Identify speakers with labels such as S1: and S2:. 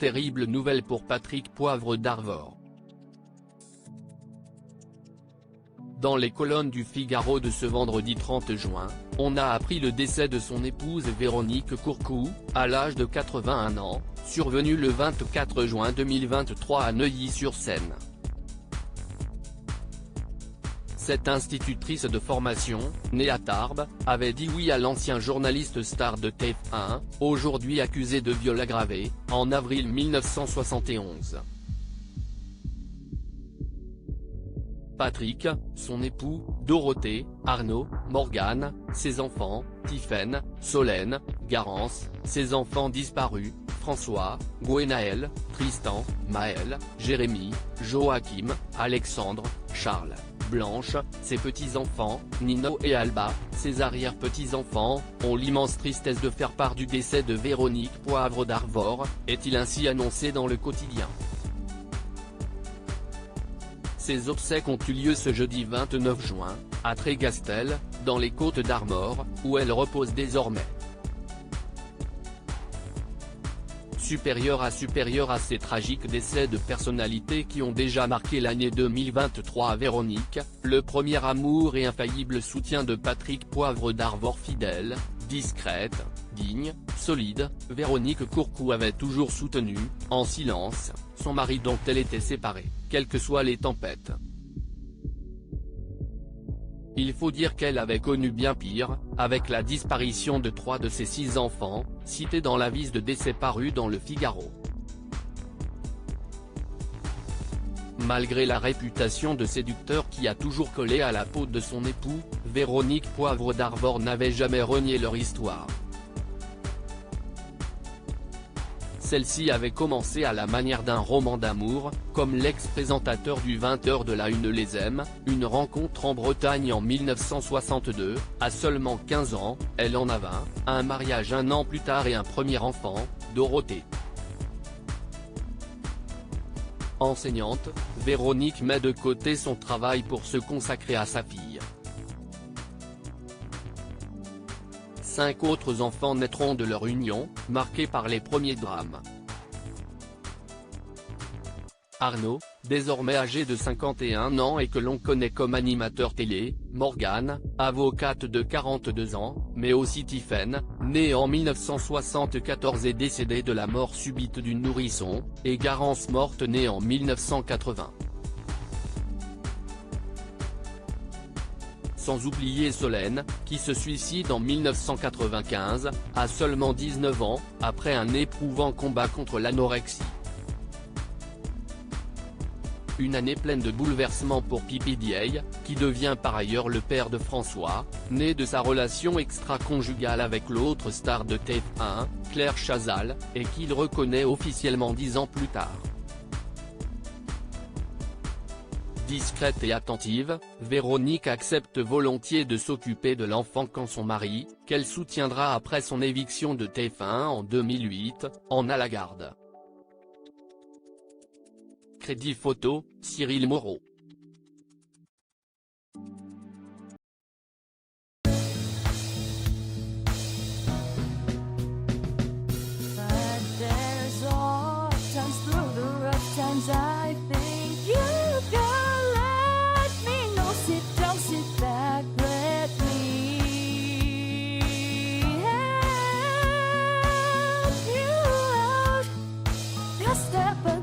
S1: terrible nouvelle pour Patrick Poivre d'Arvor. Dans les colonnes du Figaro de ce vendredi 30 juin, on a appris le décès de son épouse Véronique Courcou, à l'âge de 81 ans, survenu le 24 juin 2023 à Neuilly-sur-Seine. Cette institutrice de formation, née à Tarbes, avait dit oui à l'ancien journaliste star de TF1, aujourd'hui accusé de viol aggravé, en avril 1971. Patrick, son époux, Dorothée, Arnaud, Morgane, ses enfants, Tiphaine, Solène, Garance, ses enfants disparus, François, Gwenaël, Tristan, Maël, Jérémy, Joachim, Alexandre, Charles, Blanche, ses petits-enfants, Nino et Alba, ses arrière-petits-enfants, ont l'immense tristesse de faire part du décès de Véronique Poivre d'Arvor, est-il ainsi annoncé dans le quotidien. Ses obsèques ont eu lieu ce jeudi 29 juin, à Trégastel, dans les Côtes d'Armor, où elle repose désormais. Supérieur à ces tragiques décès de personnalités qui ont déjà marqué l'année 2023 à Véronique, le premier amour et infaillible soutien de Patrick Poivre d'Arvor fidèle, discrète, digne, solide, Véronique Courcou avait toujours soutenu, en silence, son mari dont elle était séparée, quelles que soient les tempêtes. Il faut dire qu'elle avait connu bien pire, avec la disparition de 3 de ses 6 enfants, cités dans l'avis de décès paru dans le Figaro. Malgré la réputation de séducteur qui a toujours collé à la peau de son époux, Véronique Poivre d'Arvor n'avait jamais renié leur histoire. Celle-ci avait commencé à la manière d'un roman d'amour, comme l'ex-présentateur du 20h de la Une les aime, une rencontre en Bretagne en 1962, à seulement 15 ans, elle en a 20, un mariage 1 an plus tard et un premier enfant, Dorothée. Enseignante, Véronique met de côté son travail pour se consacrer à sa fille. 5 autres enfants naîtront de leur union, marquée par les premiers drames. Arnaud, désormais âgé de 51 ans et que l'on connaît comme animateur télé, Morgane, avocate de 42 ans, mais aussi Tiphaine, née en 1974 et décédée de la mort subite d'une nourrisson, et Garance morte née en 1980. Sans oublier Solène, qui se suicide en 1995, à seulement 19 ans, après un éprouvant combat contre l'anorexie. Une année pleine de bouleversements pour PPDA, qui devient par ailleurs le père de François, né de sa relation extra-conjugale avec l'autre star de TF1, Claire Chazal, et qu'il reconnaît officiellement 10 ans plus tard. Discrète et attentive, Véronique accepte volontiers de s'occuper de l'enfant quand son mari, qu'elle soutiendra après son éviction de TF1 en 2008, en a la garde. Crédit photo, Cyril Moreau.
S2: Step